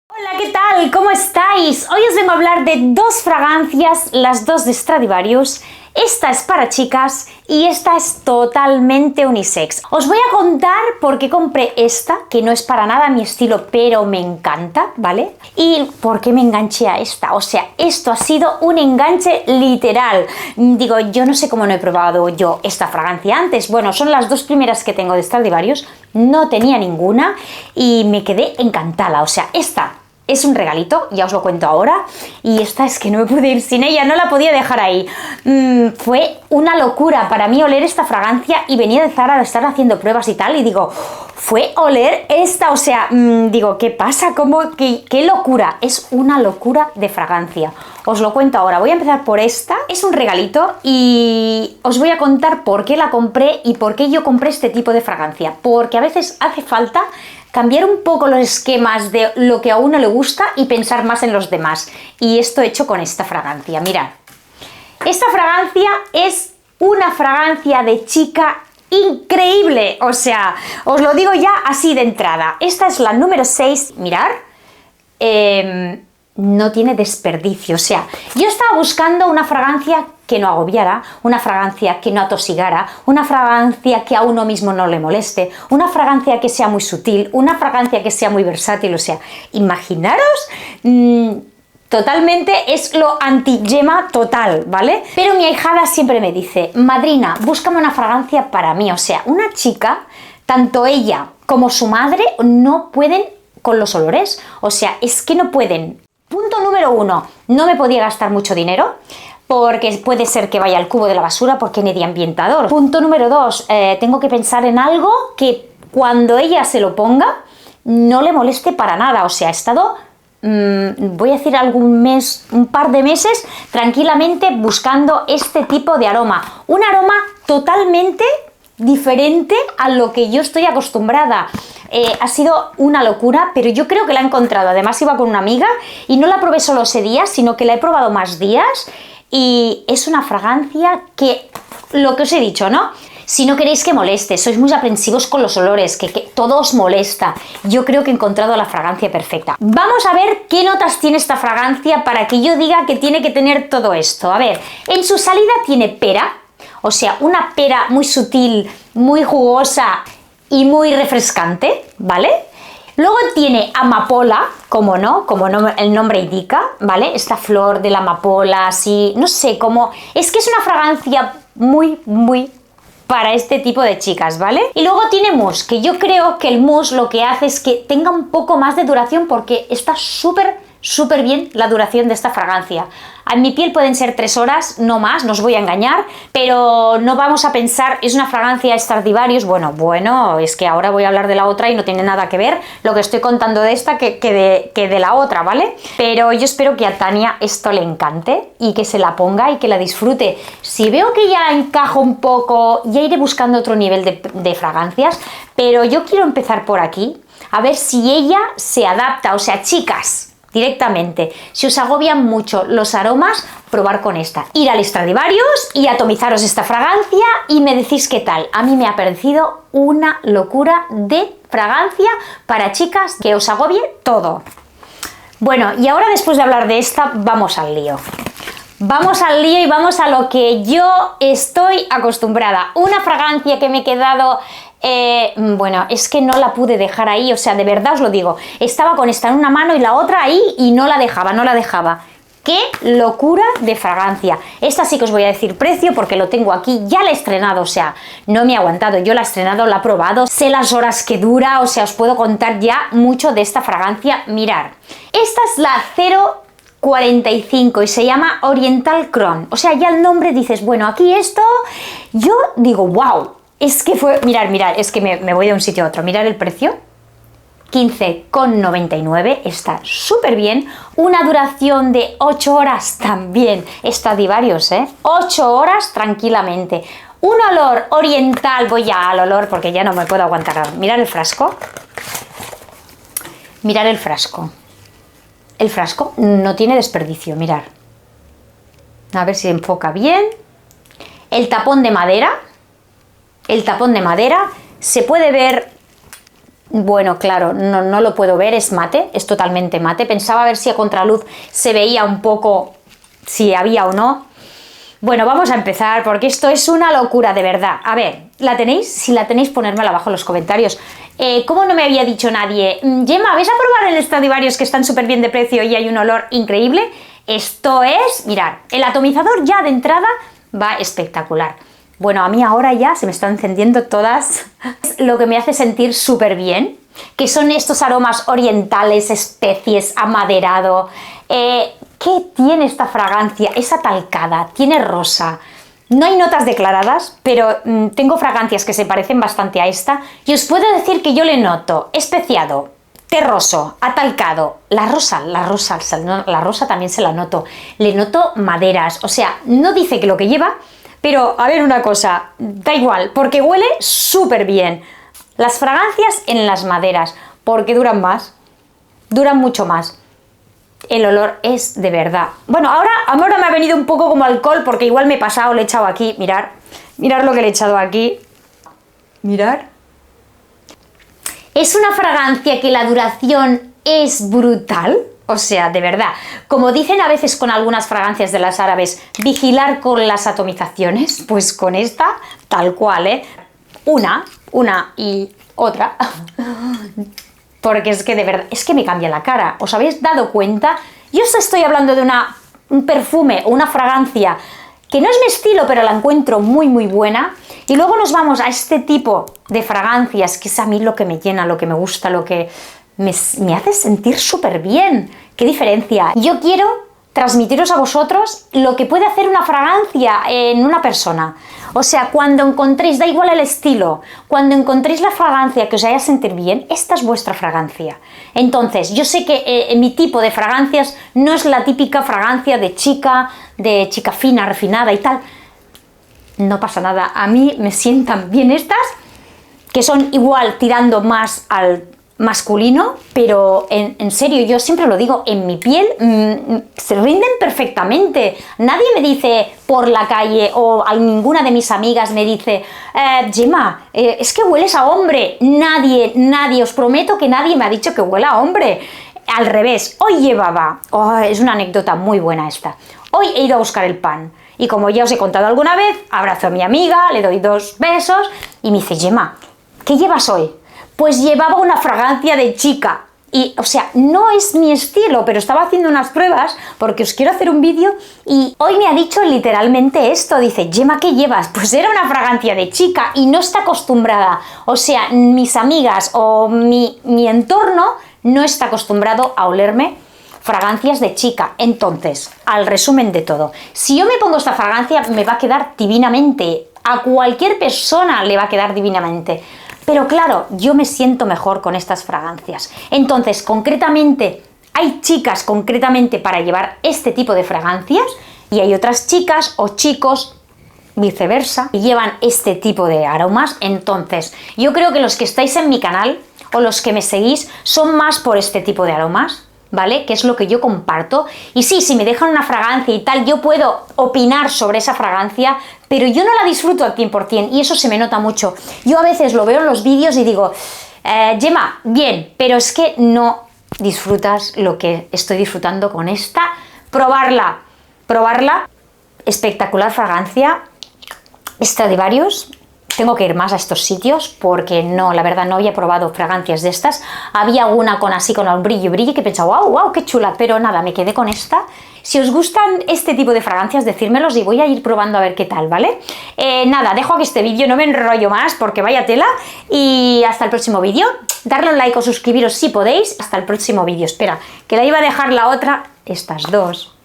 Hola, ¿qué tal? ¿Cómo estáis? Hoy os vengo a hablar de dos fragancias, las dos de Stradivarius. Esta es para chicas y esta es totalmente unisex. Os voy a contar por qué compré esta, que no es para nada mi estilo, pero me encanta, ¿vale? Y por qué me enganché a esta. O sea, esto ha sido un enganche literal. Digo, yo no sé cómo no he probado yo esta fragancia antes. Bueno, son las dos primeras que tengo de Stradivarius. No tenía ninguna y me quedé encantada. O sea, esta es un regalito, ya os lo cuento ahora, y esta es que no me pude ir sin ella, no la podía dejar ahí. Fue una locura para mí oler esta fragancia y venía de Zara de estar haciendo pruebas y tal, y digo, fue oler esta, o sea, digo, ¿qué pasa? ¿Cómo? ¿Qué locura? Es una locura de fragancia. Os lo cuento ahora, voy a empezar por esta, es un regalito y os voy a contar por qué la compré y por qué yo compré este tipo de fragancia, porque a veces hace falta cambiar un poco los esquemas de lo que a uno le gusta y pensar más en los demás. Y esto he hecho con esta fragancia. Mirad, esta fragancia es una fragancia de chica increíble. O sea, os lo digo ya así de entrada. Esta es la número 6. Mirad, no tiene desperdicio. O sea, yo estaba buscando una fragancia que no agobiara, una fragancia que no atosigara, una fragancia que a uno mismo no le moleste, una fragancia que sea muy sutil, una fragancia que sea muy versátil. O sea, imaginaros, totalmente es lo anti-Gemma total, ¿vale? Pero mi ahijada siempre me dice, madrina, búscame una fragancia para mí. O sea, una chica, tanto ella como su madre, no pueden con los olores. O sea, es que no pueden. Punto número 1, no me podía gastar mucho dinero, porque puede ser que vaya al cubo de la basura porque ni de ambientador. Punto número 2, tengo que pensar en algo que cuando ella se lo ponga no le moleste para nada. O sea, he estado, voy a decir algún mes, un par de meses tranquilamente buscando este tipo de aroma. Un aroma totalmente diferente a lo que yo estoy acostumbrada. Ha sido una locura, pero yo creo que la he encontrado. Además iba con una amiga y no la probé solo ese día, sino que la he probado más días. Y es una fragancia que, lo que os he dicho, ¿no? Si no queréis que moleste, sois muy aprensivos con los olores, que todo os molesta, yo creo que he encontrado la fragancia perfecta. Vamos a ver qué notas tiene esta fragancia para que yo diga que tiene que tener todo esto. A ver, en su salida tiene pera, o sea, una pera muy sutil, muy jugosa y muy refrescante, ¿vale? Luego tiene amapola, como el nombre indica, ¿vale? Esta flor de la amapola, así, no sé, como... Es que es una fragancia muy para este tipo de chicas, ¿vale? Y luego tiene mousse, que yo creo que el mousse lo que hace es que tenga un poco más de duración porque está súper bien la duración de esta fragancia. En mi piel pueden ser 3 horas, no más, no os voy a engañar, pero no vamos a pensar, es una fragancia Stradivarius, bueno, es que ahora voy a hablar de la otra y no tiene nada que ver lo que estoy contando de esta que de la otra, ¿vale? Pero yo espero que a Tania esto le encante y que se la ponga y que la disfrute. Si veo que ya encajo un poco, ya iré buscando otro nivel de fragancias, pero yo quiero empezar por aquí, a ver si ella se adapta. O sea, chicas, directamente, si os agobian mucho los aromas, probar con esta. Ir al Stradivarius y atomizaros esta fragancia y me decís qué tal. A mí me ha parecido una locura de fragancia para chicas, que os agobie todo. Bueno, y ahora después de hablar de esta, vamos al lío. Vamos al lío y vamos a lo que yo estoy acostumbrada. Una fragancia que me he quedado... bueno, es que no la pude dejar ahí, o sea, de verdad os lo digo. Estaba con esta en una mano y la otra ahí y no la dejaba. ¡Qué locura de fragancia! Esta sí que os voy a decir precio porque lo tengo aquí, ya la he estrenado, o sea, no me he aguantado. Yo la he estrenado, la he probado, sé las horas que dura, o sea, os puedo contar ya mucho de esta fragancia. Mirad, esta es la 045 y se llama Oriental Crown. O sea, ya el nombre dices, bueno, aquí esto, yo digo, wow. Es que fue, mirad, es que me voy de un sitio a otro. Mirad el precio, 15,99, está súper bien. Una duración de 8 horas también. Stradivarius, 8 horas tranquilamente. Un olor oriental, voy ya al olor porque ya no me puedo aguantar. Mirad el frasco. Mirad el frasco. El frasco no tiene desperdicio, mirad. A ver si enfoca bien. El tapón de madera. El tapón de madera se puede ver bueno, claro, no lo puedo ver, es mate, es totalmente mate. Pensaba a ver si a contraluz se veía un poco si había o no. Bueno, vamos a empezar porque esto es una locura, de verdad. A ver, ¿la tenéis? Si la tenéis, ponérmela abajo en los comentarios. ¿Cómo no me había dicho nadie? Gemma, ¿ves a probar el Stradivarius que están súper bien de precio y hay un olor increíble? Esto es, mirad, el atomizador ya de entrada va espectacular. Bueno, a mí ahora ya se me están encendiendo todas, lo que me hace sentir súper bien, que son estos aromas orientales, especies, amaderado. ¿Qué tiene esta fragancia? Es atalcada, tiene rosa. No hay notas declaradas, pero tengo fragancias que se parecen bastante a esta y os puedo decir que yo le noto especiado, terroso, atalcado, la rosa también se la noto, le noto maderas, o sea, no dice que lo que lleva. Pero, a ver una cosa, da igual, porque huele súper bien. Las fragancias en las maderas, porque duran más, duran mucho más. El olor es de verdad. Bueno, ahora me ha venido un poco como alcohol, porque igual me he pasado, le he echado aquí, mirad lo que le he echado aquí. Mirad. Es una fragancia que la duración es brutal. O sea, de verdad, como dicen a veces con algunas fragancias de las árabes, vigilar con las atomizaciones, pues con esta, tal cual, ¿eh? Una y otra, porque es que de verdad, es que me cambia la cara. ¿Os habéis dado cuenta? Yo os estoy hablando de un perfume o una fragancia que no es mi estilo, pero la encuentro muy, muy buena. Y luego nos vamos a este tipo de fragancias, que es a mí lo que me llena, lo que me gusta, lo que me hace sentir súper bien. ¿Qué diferencia? Yo quiero transmitiros a vosotros lo que puede hacer una fragancia en una persona. O sea, cuando encontréis, da igual el estilo, cuando encontréis la fragancia que os haga sentir bien, esta es vuestra fragancia. Entonces, yo sé que mi tipo de fragancias no es la típica fragancia de chica fina, refinada y tal. No pasa nada, a mí me sientan bien estas, que son igual tirando más al masculino, pero en serio, yo siempre lo digo, en mi piel se rinden perfectamente. Nadie me dice por la calle o ninguna de mis amigas me dice Gemma, es que hueles a hombre. Nadie, os prometo que nadie me ha dicho que huela a hombre. Al revés, hoy llevaba, es una anécdota muy buena esta, hoy he ido a buscar el pan y como ya os he contado alguna vez, abrazo a mi amiga, le doy 2 besos y me dice, Gemma, ¿qué llevas hoy? Pues llevaba una fragancia de chica y, o sea, no es mi estilo, pero estaba haciendo unas pruebas porque os quiero hacer un vídeo y hoy me ha dicho literalmente esto, dice, Gemma, ¿qué llevas? Pues era una fragancia de chica y no está acostumbrada, o sea, mis amigas o mi entorno no está acostumbrado a olerme fragancias de chica. Entonces, al resumen de todo, si yo me pongo esta fragancia me va a quedar divinamente, a cualquier persona le va a quedar divinamente. Pero claro, yo me siento mejor con estas fragancias. Entonces, concretamente, hay chicas concretamente para llevar este tipo de fragancias y hay otras chicas o chicos, viceversa, que llevan este tipo de aromas. Entonces, yo creo que los que estáis en mi canal o los que me seguís son más por este tipo de aromas, ¿vale? Que es lo que yo comparto. Y sí, si me dejan una fragancia y tal, yo puedo opinar sobre esa fragancia, pero yo no la disfruto al 100% y eso se me nota mucho. Yo a veces lo veo en los vídeos y digo, Gemma, bien, pero es que no disfrutas lo que estoy disfrutando con esta. Probarla, espectacular fragancia, Stradivarius. Tengo que ir más a estos sitios porque no, la verdad no había probado fragancias de estas. Había una con así con el brillo que pensaba, wow, qué chula, pero nada, me quedé con esta. Si os gustan este tipo de fragancias, decírmelos y voy a ir probando a ver qué tal, ¿vale? Nada, dejo aquí este vídeo, no me enrollo más porque vaya tela y hasta el próximo vídeo. Darle un like o suscribiros si podéis. Hasta el próximo vídeo. Espera, que la iba a dejar la otra, estas dos.